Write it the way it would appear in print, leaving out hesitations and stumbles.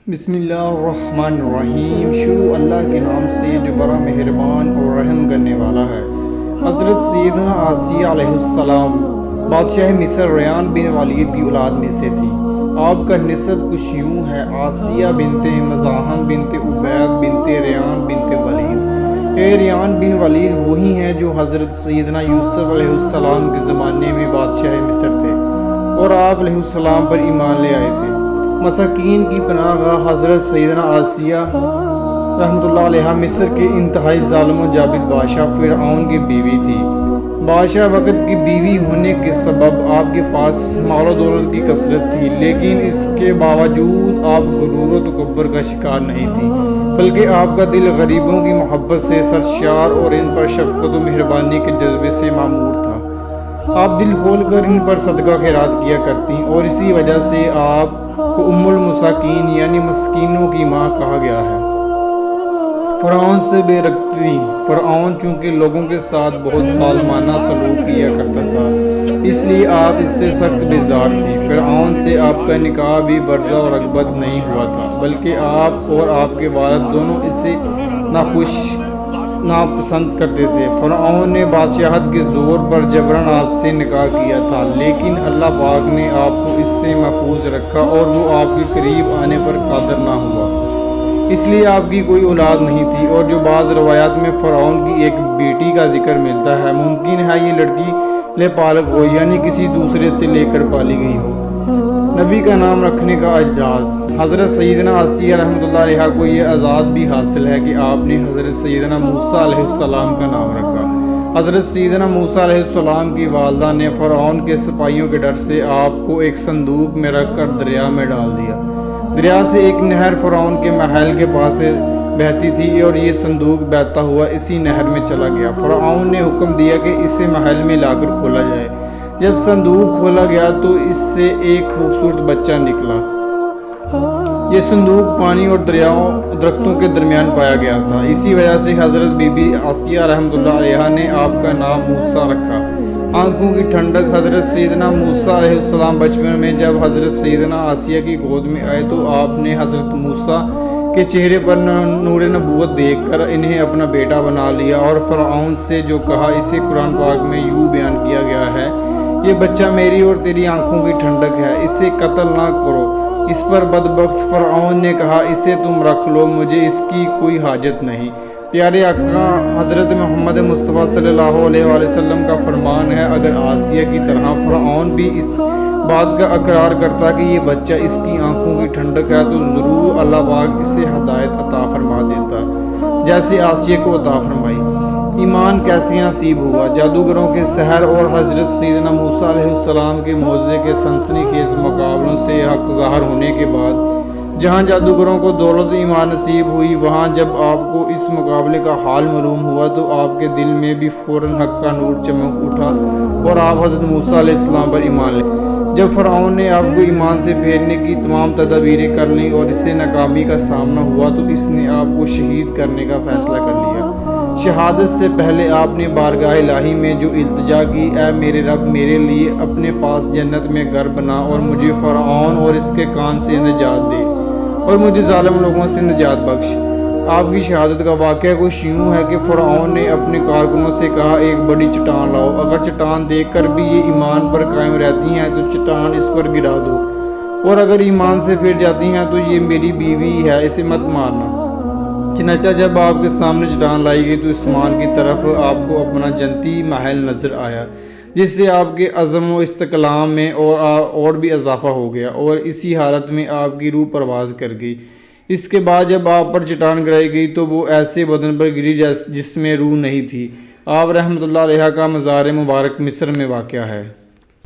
بسم اللہ الرحمن الرحیم۔ شروع اللہ کے نام سے جو بڑا مہربان اور رحم کرنے والا ہے۔ حضرت سیدنا آسیہ علیہ السلام بادشاہ مصر ریان بن ولید کی اولاد میں سے تھی۔ آپ کا نسب کچھ یوں ہے: آسیہ بنت مزاحم بنت عبید بنت ریان بنت ولید۔ اے ریان بن ولید وہی ہیں جو حضرت سیدنا یوسف علیہ السلام کے زمانے میں بادشاہ مصر تھے اور آپ علیہ السلام پر ایمان لے آئے تھے۔ مساکین کی پناہ گاہ حضرت سیدنا آسیہ رحمۃ اللہ علیہ مصر کے انتہائی ظالم و جابر بادشاہ فرعون کی بیوی تھی۔ بادشاہ وقت کی بیوی ہونے کے سبب آپ کے پاس مال و دولت کی کثرت تھی، لیکن اس کے باوجود آپ غرور و تکبر کا شکار نہیں تھی، بلکہ آپ کا دل غریبوں کی محبت سے سرشار اور ان پر شفقت و مہربانی کے جذبے سے معمور تھا۔ آپ دل کھول کر ان پر صدقہ خیرات کیا کرتی اور اسی وجہ سے آپ کو ام المساکین یعنی مسکینوں کی ماں کہا گیا ہے۔ فرعون سے بے رغبتی تھی۔ فرعون چونکہ لوگوں کے ساتھ بہت ظالمانہ سلوک کیا کرتا تھا، اس لیے آپ اس سے سخت بیزار تھی۔ فرعون سے آپ کا نکاح بھی برزہ و رغبت نہیں ہوا تھا، بلکہ آپ اور آپ کے والد دونوں اس سے ناپسند کرتے تھے۔ فرعون نے بادشاہت کے زور پر جبراً آپ سے نکاح کیا تھا، لیکن اللہ پاک نے آپ کو اس سے محفوظ رکھا اور وہ آپ کے قریب آنے پر قادر نہ ہوا، اس لیے آپ کی کوئی اولاد نہیں تھی۔ اور جو بعض روایات میں فرعون کی ایک بیٹی کا ذکر ملتا ہے، ممکن ہے یہ لڑکی لے-پالک ہو، یعنی کسی دوسرے سے لے کر پالی گئی ہو۔ نبی کا نام رکھنے کا اعزاز۔ حضرت سیدنا آسیہ رحمۃ اللہ علیہ کو یہ اعزاز بھی حاصل ہے کہ آپ نے حضرت سیدنا موسیٰ علیہ السلام کا نام رکھا۔ حضرت سیدنا موسیٰ علیہ السلام کی والدہ نے فرعون کے سپاہیوں کے ڈر سے آپ کو ایک صندوق میں رکھ کر دریا میں ڈال دیا۔ دریا سے ایک نہر فرعون کے محل کے پاس سے بہتی تھی اور یہ صندوق بہتا ہوا اسی نہر میں چلا گیا۔ فرعون نے حکم دیا کہ اسے محل میں لا کر کھولا جائے۔ جب صندوق کھولا گیا تو اس سے ایک خوبصورت بچہ نکلا۔ یہ صندوق پانی اور درختوں کے درمیان پایا گیا تھا، اسی وجہ سے حضرت بی بی آسیہ رحمۃ اللہ علیہ نے آپ کا نام موسیٰ رکھا۔ آنکھوں کی ٹھنڈک۔ حضرت سیدنا موسیٰ علیہ السلام بچپن میں جب حضرت سیدنا آسیہ کی گود میں آئے تو آپ نے حضرت موسیٰ کے چہرے پر نور نبوت دیکھ کر انہیں اپنا بیٹا بنا لیا اور فرعون سے جو کہا اسے قرآن پاک میں یوں بیان کیا گیا ہے: یہ بچہ میری اور تیری آنکھوں کی ٹھنڈک ہے، اسے قتل نہ کرو۔ اس پر بدبخت فرعون نے کہا: اسے تم رکھ لو، مجھے اس کی کوئی حاجت نہیں۔ پیارے آقا حضرت محمد مصطفیٰ صلی اللہ علیہ وآلہ وسلم کا فرمان ہے: اگر آسیہ کی طرح فرعون بھی اس بات کا اقرار کرتا کہ یہ بچہ اس کی آنکھوں کی ٹھنڈک ہے تو ضرور اللہ پاک اسے ہدایت عطا فرما دیتا، جیسے آسیہ کو عطا فرمائی۔ ایمان کیسے نصیب ہوا؟ جادوگروں کے سحر اور حضرت سیدنا موسیٰ علیہ السلام کے معجزے کے سنسنی خیز مقابلوں سے حق ظاہر ہونے کے بعد جہاں جادوگروں کو دولت ایمان نصیب ہوئی، وہاں جب آپ کو اس مقابلے کا حال معلوم ہوا تو آپ کے دل میں بھی فوراً حق کا نور چمک اٹھا اور آپ حضرت موسیٰ علیہ السلام پر ایمان لے۔ جب فرعون نے آپ کو ایمان سے پھیرنے کی تمام تدابیریں کر لیں اور اس سے ناکامی کا سامنا ہوا تو اس نے آپ کو شہید کرنے کا فیصلہ کر لیا۔ شہادت سے پہلے آپ نے بارگاہ الہی میں جو التجا کی: اے میرے رب، میرے لیے اپنے پاس جنت میں گھر بنا اور مجھے فرعون اور اس کے کام سے نجات دے اور مجھے ظالم لوگوں سے نجات بخش۔ آپ کی شہادت کا واقعہ کچھ یوں ہے کہ فرعون نے اپنے کارکنوں سے کہا: ایک بڑی چٹان لاؤ، اگر چٹان دیکھ کر بھی یہ ایمان پر قائم رہتی ہیں تو چٹان اس پر گرا دو، اور اگر ایمان سے پھر جاتی ہیں تو یہ میری بیوی ہے، اسے مت مارنا۔ چنانچہ جب آپ کے سامنے چٹان لائی گئی تو آسمان کی طرف آپ کو اپنا جنتی محل نظر آیا، جس سے آپ کے عزم و استقلام میں اور بھی اضافہ ہو گیا، اور اسی حالت میں آپ کی روح پرواز کر گئی۔ اس کے بعد جب آپ پر چٹان گرائی گئی تو وہ ایسے بدن پر گری جس میں روح نہیں تھی۔ آپ رحمۃ اللہ علیہ کا مزار مبارک مصر میں واقع ہے۔